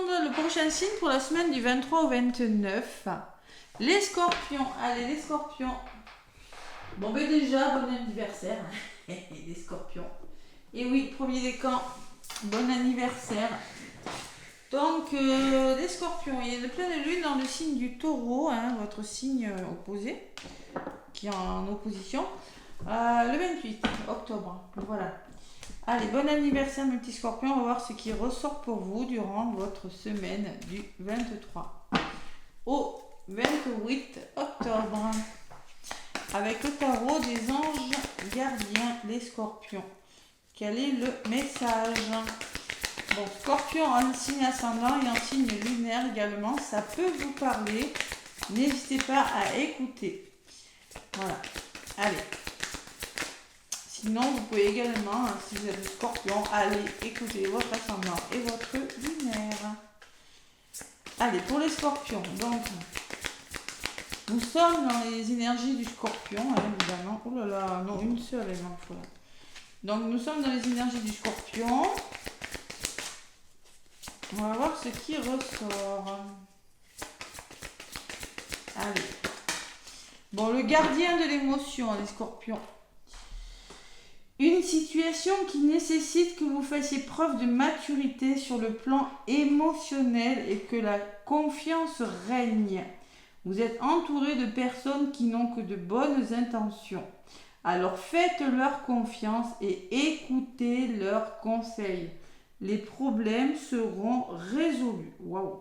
monde, le prochain signe pour la semaine du 23 au 29. Les scorpions. Allez, les scorpions. Bon, ben déjà, bon anniversaire. Les scorpions. Et oui, premier décan, bon anniversaire. Donc, les scorpions, il y a une pleine lune dans le signe du taureau, hein, votre signe opposé, qui est en opposition, le 28 octobre. Voilà. Allez, bon anniversaire mes petits scorpions, on va voir ce qui ressort pour vous durant votre semaine du 23 au 28 octobre. Avec le tarot des anges gardiens, les scorpions. Quel est le message? Bon, scorpion en signe ascendant et en signe lunaire également, ça peut vous parler. N'hésitez pas à écouter. Voilà. Allez. Sinon, vous pouvez également, si vous êtes scorpion, aller écouter votre ascendant et votre lunaire. Allez, pour les scorpions, donc, nous sommes dans les énergies du scorpion, hein, évidemment. Oh là là, non, une seule, elle m'en faut là. Donc, nous sommes dans les énergies du scorpion. On va voir ce qui ressort. Allez. Bon, le gardien de l'émotion, les scorpions. Une situation qui nécessite que vous fassiez preuve de maturité sur le plan émotionnel et que la confiance règne. Vous êtes entouré de personnes qui n'ont que de bonnes intentions. Alors faites-leur confiance et écoutez leurs conseils. Les problèmes seront résolus. Waouh!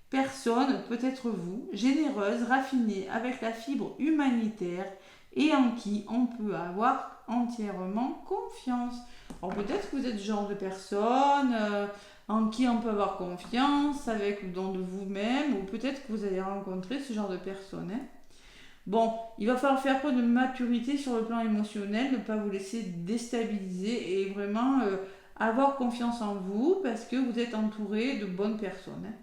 Personne, peut-être vous, généreuse, raffinée, avec la fibre humanitaire et en qui on peut avoir entièrement confiance. Alors peut-être que vous êtes ce genre de personne en qui on peut avoir confiance, avec le don de vous-même, ou peut-être que vous allez rencontrer ce genre de personne. Hein. Bon, il va falloir faire preuve de maturité sur le plan émotionnel, ne pas vous laisser déstabiliser et vraiment avoir confiance en vous parce que vous êtes entouré de bonnes personnes. Hein.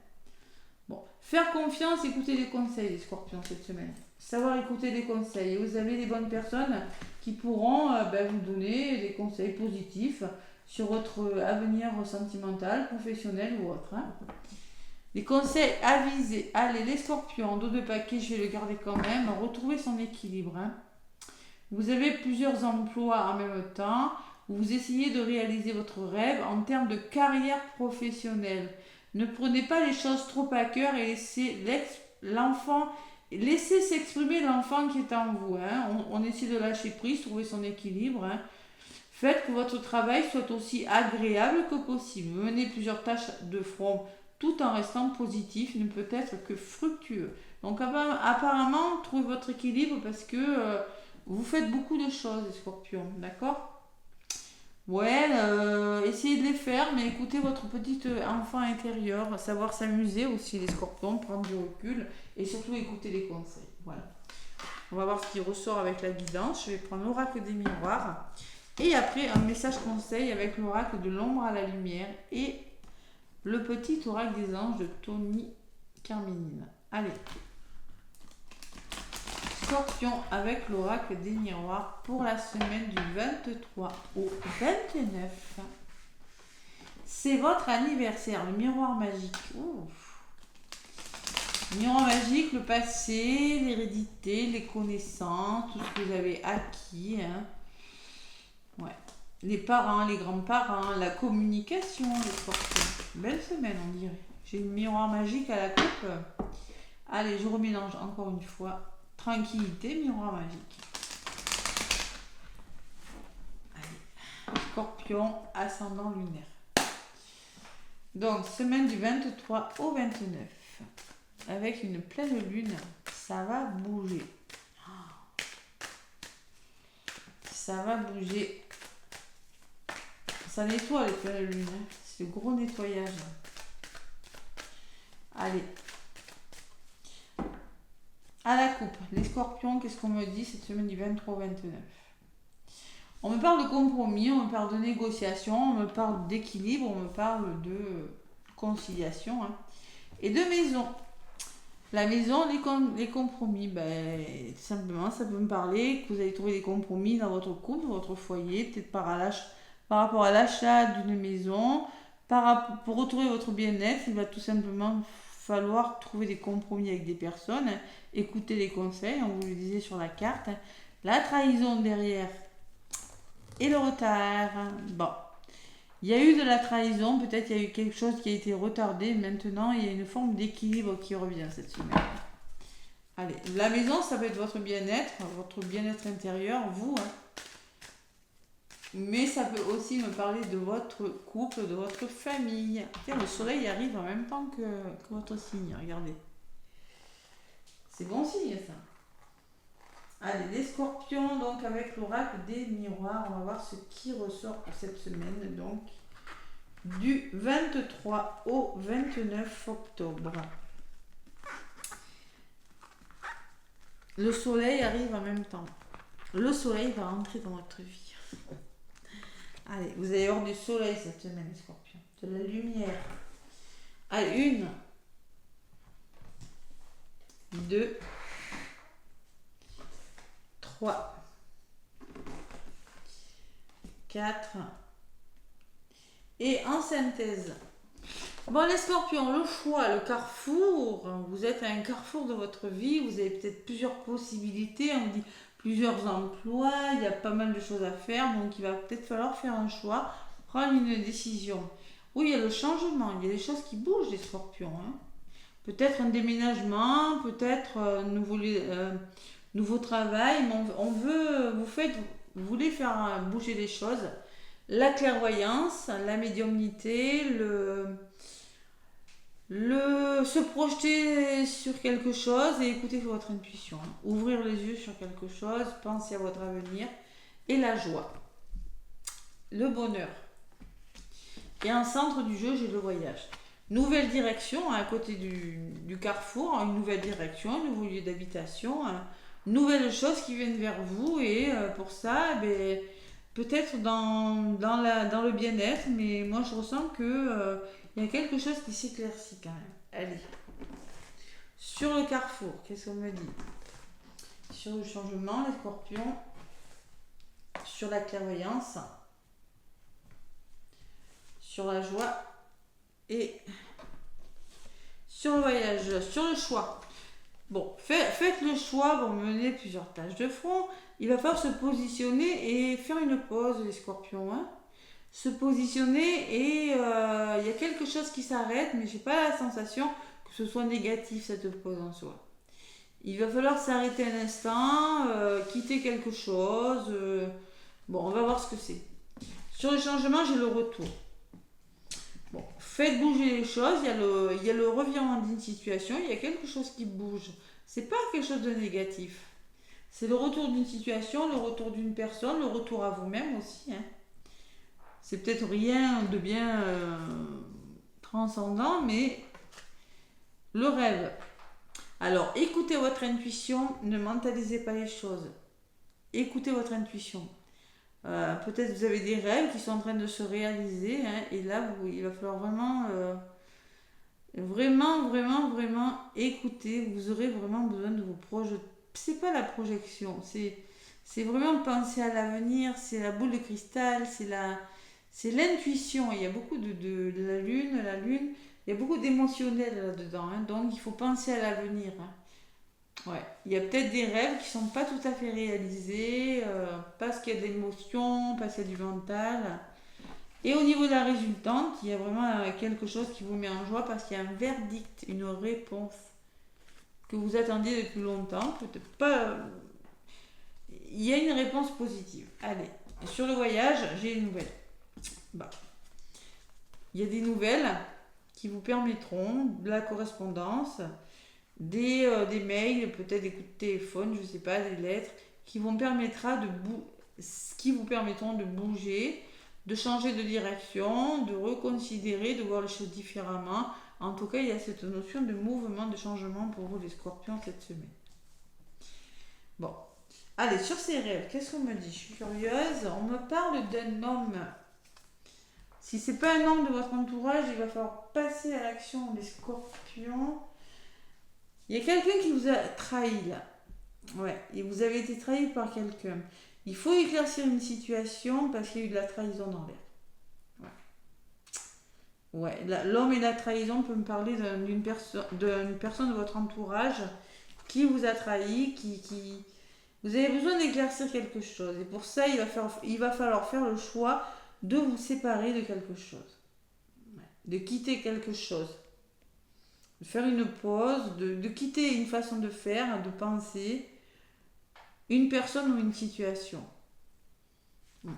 Bon, faire confiance, écouter les conseils des scorpions cette semaine. Savoir écouter les conseils. Vous avez des bonnes personnes qui pourront vous donner des conseils positifs sur votre avenir sentimental, professionnel ou autre. Hein. Les conseils avisés. Allez, les scorpions, dos de paquet, je vais le garder quand même. Retrouvez son équilibre. Hein. Vous avez plusieurs emplois en même temps. Vous essayez de réaliser votre rêve en termes de carrière professionnelle. Ne prenez pas les choses trop à cœur et laissez s'exprimer l'enfant qui est en vous. Hein. On essaie de lâcher prise, trouver son équilibre. Hein. Faites que votre travail soit aussi agréable que possible. Menez plusieurs tâches de front tout en restant positif ne peut être que fructueux. Donc apparemment, trouvez votre équilibre parce que vous faites beaucoup de choses, les scorpions. D'accord ? Ouais, essayez de les faire, mais écoutez votre petit enfant intérieur, savoir s'amuser aussi, les scorpions, prendre du recul et surtout écouter les conseils. Voilà. On va voir ce qui ressort avec la guidance. Je vais prendre l'oracle des miroirs et après un message conseil avec l'oracle de l'ombre à la lumière et le petit oracle des anges de Tony Carménine. Allez. Scorpion avec l'oracle des miroirs pour la semaine du 23 au 29. C'est votre anniversaire, le miroir magique. Ouf. Miroir magique, le passé, l'hérédité, les connaissances, tout ce que vous avez acquis. Hein. Ouais. Les parents, les grands-parents, la communication, les scorpions. Belle semaine, on dirait. J'ai une miroir magique à la coupe. Allez, je remélange encore une fois. Tranquillité, miroir magique. Allez. Scorpion, ascendant lunaire. Donc, semaine du 23 au 29. Avec une pleine lune, ça va bouger. Ça va bouger. Ça nettoie les pleines lunes. Hein. C'est le gros nettoyage. Allez. À la coupe, les scorpions, qu'est-ce qu'on me dit cette semaine du 23 au 29? On me parle de compromis, on me parle de négociation, on me parle d'équilibre, on me parle de conciliation hein, et de maison. La maison, les compromis, simplement, ça peut me parler que vous allez trouver des compromis dans votre couple, votre foyer, peut-être par rapport à l'achat d'une maison, Pour retrouver votre bien-être, il va tout simplement falloir trouver des compromis avec des personnes, écouter les conseils, on vous le disait sur la carte, la trahison derrière et le retard. Bon, il y a eu de la trahison, peut-être il y a eu quelque chose qui a été retardé, maintenant il y a une forme d'équilibre qui revient cette semaine. Allez, la maison, ça va être votre bien-être intérieur, vous. Mais ça peut aussi me parler de votre couple, de votre famille. Tiens, le soleil arrive en même temps que votre signe, regardez. C'est bon signe ça. Allez, les scorpions, donc avec l'oracle des miroirs, on va voir ce qui ressort pour cette semaine, donc du 23 au 29 octobre. Le soleil arrive en même temps. Le soleil va entrer dans notre vie. Allez, vous allez avoir du soleil cette semaine, les scorpions. De la lumière. Allez, 1, 2, 3, 4. Et en synthèse. Bon, les scorpions, le choix, le carrefour. Vous êtes à un carrefour de votre vie. Vous avez peut-être plusieurs possibilités. On dit plusieurs emplois. Il y a pas mal de choses à faire. Donc, il va peut-être falloir faire un choix. Prendre une décision. Oui, il y a le changement. Il y a des choses qui bougent, les scorpions. Peut-être un déménagement. Peut-être un nouveau travail. Mais vous voulez faire bouger les choses. La clairvoyance, la médiumnité, se projeter sur quelque chose et écouter votre intuition. Ouvrir les yeux sur quelque chose, penser à votre avenir et la joie. Le bonheur. Et en centre du jeu, j'ai le voyage. Nouvelle direction, à côté du carrefour, une nouvelle direction, un nouveau lieu d'habitation, nouvelles choses qui viennent vers vous et pour ça, peut-être dans le bien-être, mais moi je ressens que il y a quelque chose qui s'éclaircit quand même. Allez. Sur le carrefour, qu'est-ce qu'on me dit? Sur le changement, les scorpions. Sur la clairvoyance. Sur la joie. Et sur le voyage, sur le choix. Bon, faites le choix pour mener plusieurs tâches de front. Il va falloir se positionner et faire une pause, les scorpions. Se positionner et il y a quelque chose qui s'arrête, mais j'ai pas la sensation que ce soit négatif cette pause en soi. Il va falloir s'arrêter un instant, quitter quelque chose. Bon, on va voir ce que c'est. Sur le changement, j'ai le retour. Bon, faites bouger les choses. Il y a le revirement d'une situation. Il y a quelque chose qui bouge. C'est pas quelque chose de négatif. C'est le retour d'une situation, le retour d'une personne, le retour à vous-même aussi. C'est peut-être rien de bien transcendant, mais le rêve. Alors, écoutez votre intuition, ne mentalisez pas les choses. Écoutez votre intuition. Peut-être vous avez des rêves qui sont en train de se réaliser, et là, il va falloir vraiment écouter. Vous aurez vraiment besoin de vous projeter. C'est pas la projection, c'est vraiment penser à l'avenir, c'est la boule de cristal, c'est l'intuition. Il y a beaucoup de la lune, il y a beaucoup d'émotionnel là-dedans, donc il faut penser à l'avenir. Ouais. Il y a peut-être des rêves qui ne sont pas tout à fait réalisés, parce qu'il y a de l'émotion, parce qu'il y a du mental. Et au niveau de la résultante, il y a vraiment quelque chose qui vous met en joie parce qu'il y a un verdict, une réponse que vous attendiez depuis longtemps. Peut-être pas. Il y a une réponse positive. Allez, sur le voyage, j'ai une nouvelle. Il y a des nouvelles qui vous permettront de la correspondance, des mails, peut-être des coups de téléphone, je ne sais pas, des lettres, qui vous permettront de bouger, de changer de direction, de reconsidérer, de voir les choses différemment. En tout cas, il y a cette notion de mouvement, de changement pour vous les scorpions cette semaine. Bon, allez, sur ces rêves, qu'est-ce qu'on me dit? Je suis curieuse. On me parle d'un homme. Si c'est pas un homme de votre entourage, il va falloir passer à l'action, les scorpions. Il y a quelqu'un qui vous a trahi là. Ouais, et vous avez été trahi par quelqu'un. Il faut éclaircir une situation parce qu'il y a eu de la trahison dans l'air. Ouais. Ouais, l'homme et la trahison peut me parler d'une personne de votre entourage qui vous a trahi, Vous avez besoin d'éclaircir quelque chose. Et pour ça, il va falloir faire le choix de vous séparer de quelque chose. Ouais. De quitter quelque chose. De faire une pause, de quitter une façon de faire, de penser, une personne ou une situation. Ouais.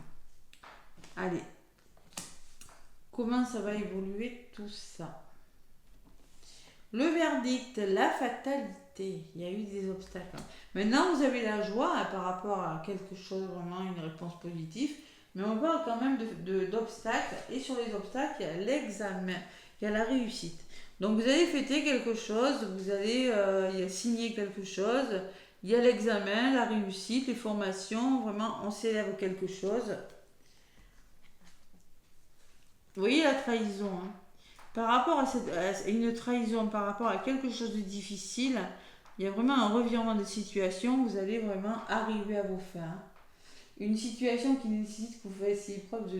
Allez. Comment ça va évoluer tout ça? Le verdict, la fatalité. Il y a eu des obstacles. Maintenant, vous avez la joie par rapport à quelque chose, vraiment une réponse positive. Mais on parle quand même d'obstacles. Et sur les obstacles, il y a l'examen, il y a la réussite. Donc vous allez fêter quelque chose, vous allez signer quelque chose. Il y a l'examen, la réussite, les formations. Vraiment, on s'élève quelque chose. Vous voyez la trahison, hein. Par rapport à une trahison, par rapport à quelque chose de difficile, il y a vraiment un revirement de situation, vous allez vraiment arriver à vos fins. Une situation qui nécessite que vous fassiez preuve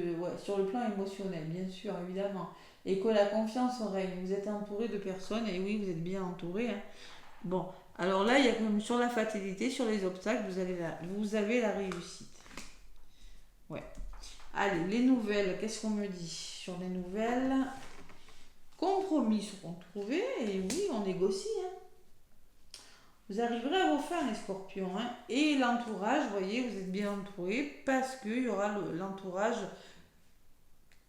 sur le plan émotionnel, bien sûr, évidemment. Et que la confiance règne. Vous êtes entouré de personnes, et oui, vous êtes bien entouré. Hein. Bon, alors là, il y a comme sur la fatalité, sur les obstacles, vous avez la réussite. Ouais. Allez, les nouvelles, qu'est-ce qu'on me dit sur les nouvelles? Compromis seront trouvés, et oui, on négocie. Hein. Vous arriverez à vos fins, les scorpions. Hein. Et l'entourage, vous voyez, vous êtes bien entouré parce qu'il y aura l'entourage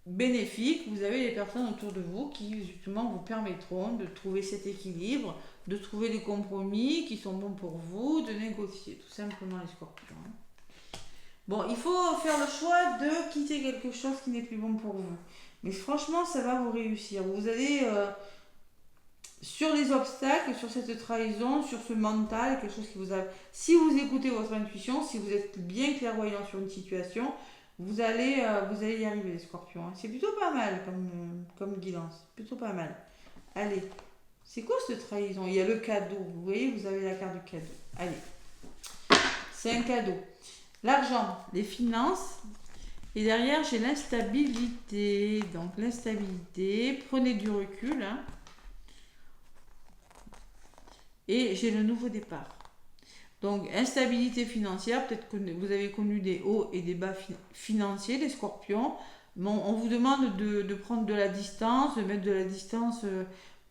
bénéfique. Vous avez les personnes autour de vous qui, justement, vous permettront de trouver cet équilibre, de trouver des compromis qui sont bons pour vous, de négocier, tout simplement, les scorpions. Hein. Bon, il faut faire le choix de quitter quelque chose qui n'est plus bon pour vous. Mais franchement, ça va vous réussir. Vous allez, sur les obstacles, sur cette trahison, sur ce mental, quelque chose qui vous a... Si vous écoutez votre intuition, si vous êtes bien clairvoyant sur une situation, vous allez y arriver, les scorpions. Hein. C'est plutôt pas mal comme guidance. Plutôt pas mal. Allez, c'est quoi cette trahison? Il y a le cadeau. Vous voyez, vous avez la carte du cadeau. Allez, c'est un cadeau. L'argent, les finances. Et derrière, j'ai l'instabilité. Donc, l'instabilité, prenez du recul. Hein. Et j'ai le nouveau départ. Donc, instabilité financière. Peut-être que vous avez connu des hauts et des bas financiers, les scorpions. Bon, on vous demande de prendre de la distance, de mettre de la distance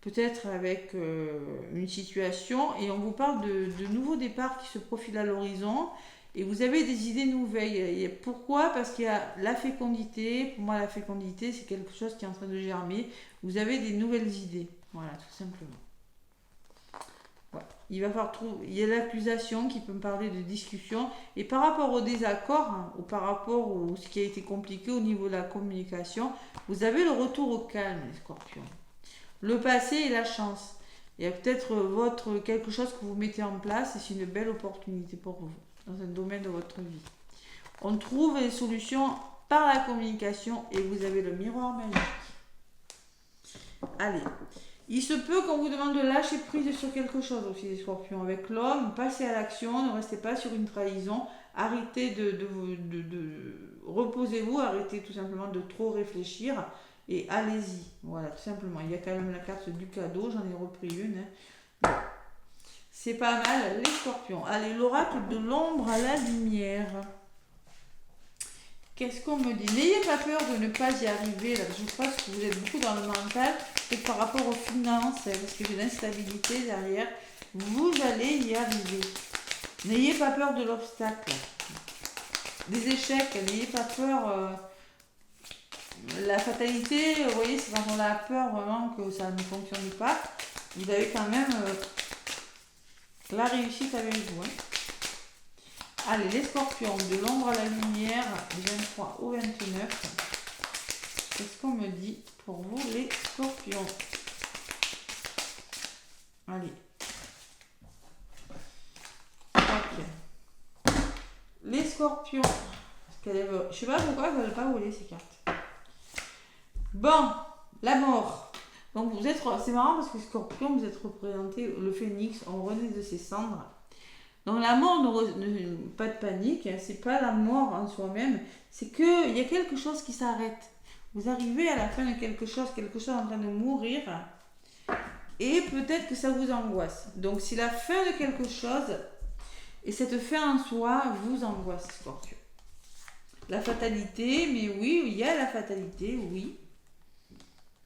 peut-être avec une situation. Et on vous parle de nouveaux départs qui se profilent à l'horizon. Et vous avez des idées nouvelles. Et pourquoi? Parce qu'il y a la fécondité. Pour moi, la fécondité, c'est quelque chose qui est en train de germer. Vous avez des nouvelles idées. Voilà, tout simplement. Ouais. Il va falloir trouver. Il y a l'accusation qui peut me parler de discussion. Et par rapport au désaccord, hein, ou par rapport à ce qui a été compliqué au niveau de la communication, vous avez le retour au calme, les scorpions. Le passé et la chance. Il y a peut-être quelque chose que vous mettez en place et c'est une belle opportunité pour vous. Dans un domaine de votre vie. On trouve les solutions par la communication et vous avez le miroir magique. Allez, il se peut qu'on vous demande de lâcher prise sur quelque chose aussi, les scorpions. Avec l'homme, passez à l'action, ne restez pas sur une trahison. Arrêtez reposez-vous, arrêtez tout simplement de trop réfléchir et allez-y. Voilà, tout simplement. Il y a quand même la carte du cadeau, j'en ai repris une. Hein. Bon. C'est pas mal, les scorpions. Allez, l'oracle de l'ombre à la lumière. Qu'est-ce qu'on me dit? N'ayez pas peur de ne pas y arriver. Là, je pense que vous êtes beaucoup dans le mental. Et par rapport aux finances, parce que j'ai l'instabilité derrière, vous allez y arriver. N'ayez pas peur de l'obstacle. Des échecs, n'ayez pas peur. La fatalité, vous voyez, c'est quand on a peur vraiment que ça ne fonctionne pas. Vous avez quand même... la réussite avec vous. Hein. Allez, les scorpions, de l'ombre à la lumière, du 23 au 29. Qu'est-ce qu'on me dit pour vous, les scorpions? Allez. Ok. Les scorpions. Je sais pas pourquoi elles ne veulent pas voler ces cartes. Bon, la mort. Donc c'est marrant parce que scorpion, vous êtes représenté, le phénix, on renaît de ses cendres. Donc la mort, pas de panique, hein, c'est pas la mort en soi-même, c'est qu'il y a quelque chose qui s'arrête. Vous arrivez à la fin de quelque chose en train de mourir, et peut-être que ça vous angoisse. Donc c'est la fin de quelque chose, et cette fin en soi vous angoisse, Scorpion. La fatalité, mais oui, il y a la fatalité, oui.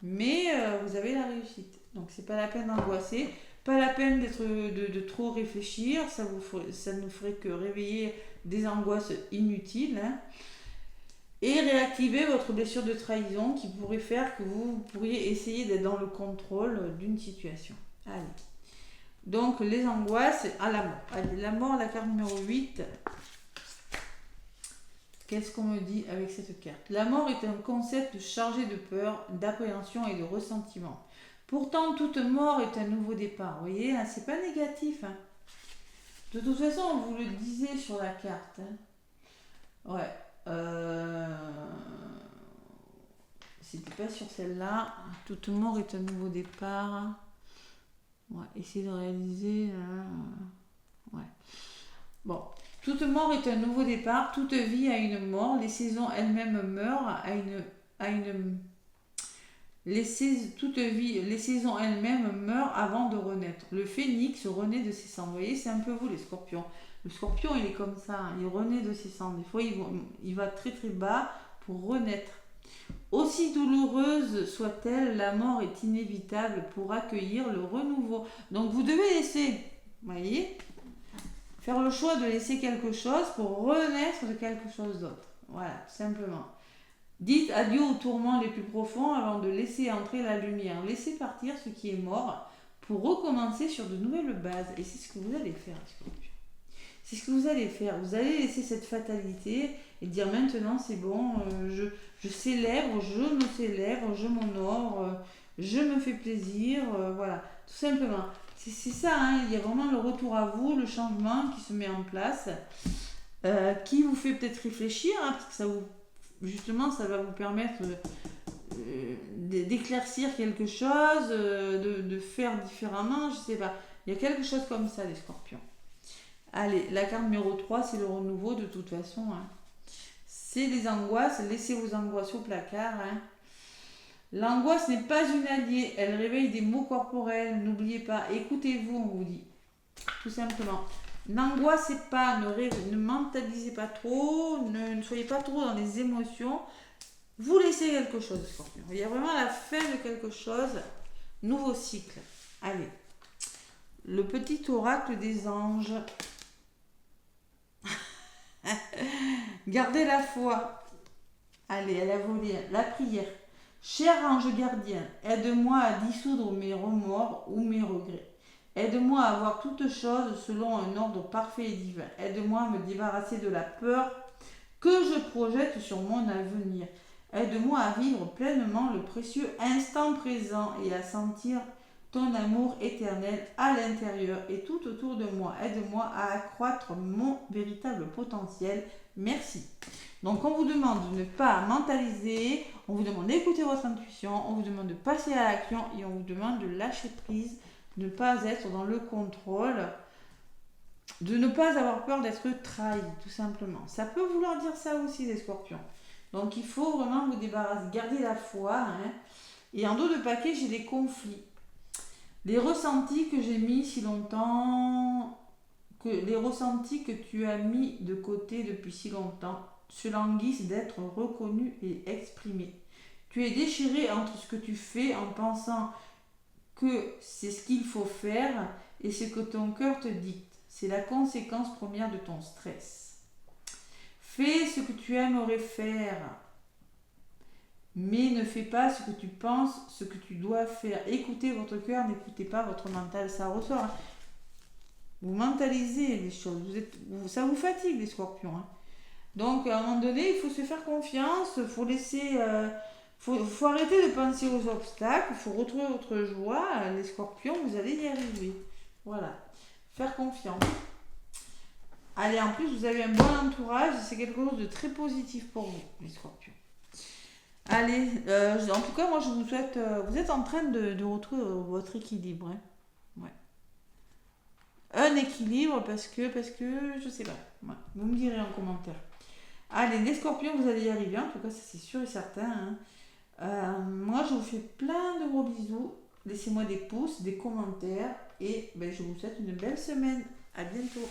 Mais vous avez la réussite. Donc c'est pas la peine d'angoisser, pas la peine de trop réfléchir, ça ne ferait que réveiller des angoisses inutiles. Hein. Et réactiver votre blessure de trahison qui pourrait faire que vous pourriez essayer d'être dans le contrôle d'une situation. Allez. Donc les angoisses à la mort. Allez, la mort, la carte numéro 8. Qu'est-ce qu'on me dit avec cette carte? La mort est un concept chargé de peur, d'appréhension et de ressentiment. Pourtant, toute mort est un nouveau départ. Vous voyez, hein, c'est pas négatif. Hein. De toute façon, on vous le disait sur la carte. Hein. Ouais. C'était pas sur celle-là. Toute mort est un nouveau départ. Ouais, essayer de réaliser. Ouais. Bon. Toute mort est un nouveau départ. Toute vie a une mort. Les saisons elles-mêmes meurent les saisons elles-mêmes meurent avant de renaître. Le phénix renaît de ses cendres. Vous voyez, c'est un peu vous les scorpions. Le scorpion, il est comme ça, il renaît de ses cendres. Des fois, il va très très bas pour renaître. Aussi douloureuse soit-elle, la mort est inévitable pour accueillir le renouveau. Donc vous devez laisser, vous voyez, faire le choix de laisser quelque chose pour renaître de quelque chose d'autre. Voilà, tout simplement. Dites adieu aux tourments les plus profonds avant de laisser entrer la lumière. Laissez partir ce qui est mort pour recommencer sur de nouvelles bases. Et c'est ce que vous allez faire, Scorpion. C'est ce que vous allez faire. Vous allez laisser cette fatalité et dire maintenant c'est bon, je célèbre, je me célèbre, je m'honore, je me fais plaisir, voilà, tout simplement. C'est ça, hein, il y a vraiment le retour à vous, le changement qui se met en place, qui vous fait peut-être réfléchir, hein, parce que ça vous, justement, ça va vous permettre d'éclaircir quelque chose, de faire différemment, je sais pas. Il y a quelque chose comme ça, les scorpions. Allez, la carte numéro 3, c'est le renouveau de toute façon. Hein. C'est les angoisses, laissez vos angoisses au placard. Hein. L'angoisse n'est pas une alliée, elle réveille des maux corporels. N'oubliez pas, écoutez-vous, on vous dit. Tout simplement. N'angoissez pas, ne mentalisez pas trop, ne soyez pas trop dans les émotions. Vous laissez quelque chose, Scorpion. Il y a vraiment la fin de quelque chose. Nouveau cycle. Allez. Le petit oracle des anges. Gardez la foi. Allez, à la volée, la prière. Cher ange gardien, aide-moi à dissoudre mes remords ou mes regrets. Aide-moi à voir toutes choses selon un ordre parfait et divin. Aide-moi à me débarrasser de la peur que je projette sur mon avenir. Aide-moi à vivre pleinement le précieux instant présent et à sentir ton amour éternel à l'intérieur et tout autour de moi. Aide-moi à accroître mon véritable potentiel. Merci. Donc on vous demande de ne pas mentaliser, on vous demande d'écouter votre intuition, on vous demande de passer à l'action et on vous demande de lâcher prise, de ne pas être dans le contrôle, de ne pas avoir peur d'être trahi, tout simplement. Ça peut vouloir dire ça aussi, les scorpions. Donc il faut vraiment vous débarrasser, garder la foi. Hein. Et en dos de paquet, j'ai des conflits. Les ressentis que j'ai mis si longtemps, les ressentis que tu as mis de côté depuis si longtemps, se languissent d'être reconnus et exprimés. Tu es déchiré entre ce que tu fais en pensant que c'est ce qu'il faut faire et ce que ton cœur te dicte. C'est la conséquence première de ton stress. Fais ce que tu aimerais faire, mais ne fais pas ce que tu penses, ce que tu dois faire. Écoutez votre cœur, n'écoutez pas votre mental, ça ressort. Vous mentalisez les choses, ça vous fatigue les scorpions. Hein. Donc à un moment donné, il faut se faire confiance, il faut laisser... faut arrêter de penser aux obstacles, il faut retrouver votre joie. Les scorpions, vous allez y arriver. Voilà, faire confiance. Allez, en plus, vous avez un bon entourage, c'est quelque chose de très positif pour vous, les scorpions. Allez, en tout cas, moi je vous souhaite... vous êtes en train de retrouver votre équilibre. Hein. Ouais. Un équilibre parce que je sais pas. Ouais. Vous me direz en commentaire. Allez, les scorpions, vous allez y arriver. En tout cas, ça c'est sûr et certain. Hein. Moi, je vous fais plein de gros bisous. Laissez-moi des pouces, des commentaires et je vous souhaite une belle semaine. À bientôt.